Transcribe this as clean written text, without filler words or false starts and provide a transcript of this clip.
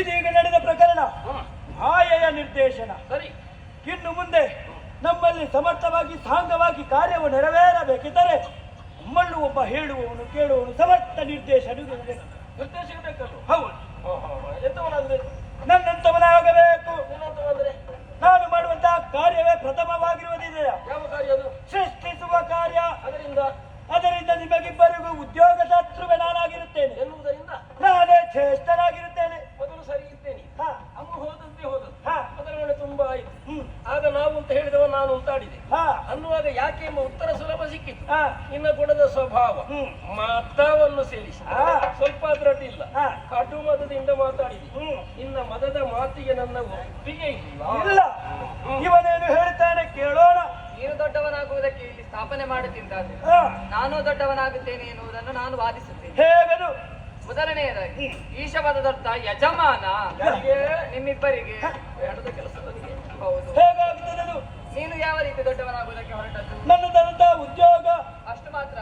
ಇದೀಗ ನಡೆದ ಪ್ರಕರಣ ಮಾಯೆಯ ನಿರ್ದೇಶನ. ಸರಿ, ಇನ್ನು ಮುಂದೆ ನಮ್ಮಲ್ಲಿ ಸಮರ್ಥವಾಗಿ ಸಾಂಗವಾಗಿ ಕಾರ್ಯವು ನೆರವೇರಬೇಕಿದ್ದರೆ ನಮ್ಮಲ್ಲೂ ಒಬ್ಬ ಹೇಳುವವನು ಕೇಳುವವನು ಸಮರ್ಥ ನಿರ್ದೇಶನ ನಿರ್ದೇಶಕ ಬೇಕಲ್ಲ? ಹೌದು. ಎಂತವನಾಗಬೇಕು? ನನ್ನಂತವನಾಗಬೇಕು. ನಿನ್ನಂತವಂದ್ರೆ ನಾನು ಮಾಡುವಂತಹ ಕಾರ್ಯವೇ ಪ್ರಥಮವಾಗಿರುವುದಿದೆಯಾ? ಯಾವ ಕಾರ್ಯ ಅದು? ಸೃಷ್ಟಿಸುವ ಕಾರ್ಯ. ಅದರಿಂದ ನಿಮಗಿಬ್ಬರಿಗೂ ಉದ್ಯೋಗದಾತೃವೆ ನಾನಾಗಿರುತ್ತೇನೆ ಎನ್ನುವುದರಿಂದ ನಾನೇ ಶ್ರೇಷ್ಠನಾಗಿರುತ್ತೇನೆ. ಮೊದಲು ಸರಿ ಇದ್ದೇನೆ, ಹಾ, ಅಮ್ಮ ಹೋದಂತೆ ಹೋದದ್ದು, ಹಾ, ಮೊದಲನೇ ತುಂಬಾ ಆಯ್ತು. ಹ್ಮ್, ಆಗ ನಾವು ಅಂತ ಹೇಳಿದವ ನಾನು ಅಂತಾಡಿದೆ ಹಾ, ಅನ್ನುವಾಗ ಯಾಕೆ ಎಂಬ ಉತ್ತರ ಸುಲಭ ಸಿಕ್ಕಿತು. ಹಾ, ನಿನ್ನ ಗುಣದ ಸ್ವಭಾವ ಹ್ಮ್, ಮತವನ್ನು ಸೇರಿಸಿ ಹಾ, ಸ್ವಲ್ಪ ಅದರಡ್ಡಿಲ್ಲ, ಹಾ, ಕಟು ಮತದಿಂದ ಮಾತಾಡಿದೆ. ಹ್ಮ್, ನಿನ್ನ ಮದದ ಮಾತಿಗೆ ನನ್ನ ಒಪ್ಪಿಗೆ ಇಲ್ಲ. ಇಲ್ಲ. ಇವನೇನು ಹೇಳ್ತಾನೆ ಕೇಳೋಣ. ನೀನು ದೊಡ್ಡವನಾಗುವುದಕ್ಕೆ ಇಲ್ಲಿ ಸ್ಥಾಪನೆ ಮಾಡುತ್ತಿದ್ದಾನೆ, ಹಾ, ನಾನು ದೊಡ್ಡವನಾಗುತ್ತೇನೆ ಎನ್ನುವುದನ್ನು ನಾನು ವಾದಿಸುತ್ತೇನೆ. ಹೇಗದು? ಮೊದಲನೆಯದಾಗಿ ಈಶಪದದರ್ಥ ಯಜಮಾನ ಯಾರಿಗೆ? ನಿಮ್ಮಿಬ್ಬರಿಗೆ. ಬೇಡದ ಕೆಲಸದವನಿಗೆ. ಹೌದು. ಹೇಗಾಗ್ತದದು? ನೀನು ಯಾವ ರೀತಿ ದೊಡ್ಡವನಾಗುವುದಕ್ಕೆ ಹೊರಟದ್ದು? ನನ್ನದಂತಹ ಉದ್ಯೋಗ ಅಷ್ಟು ಮಾತ್ರ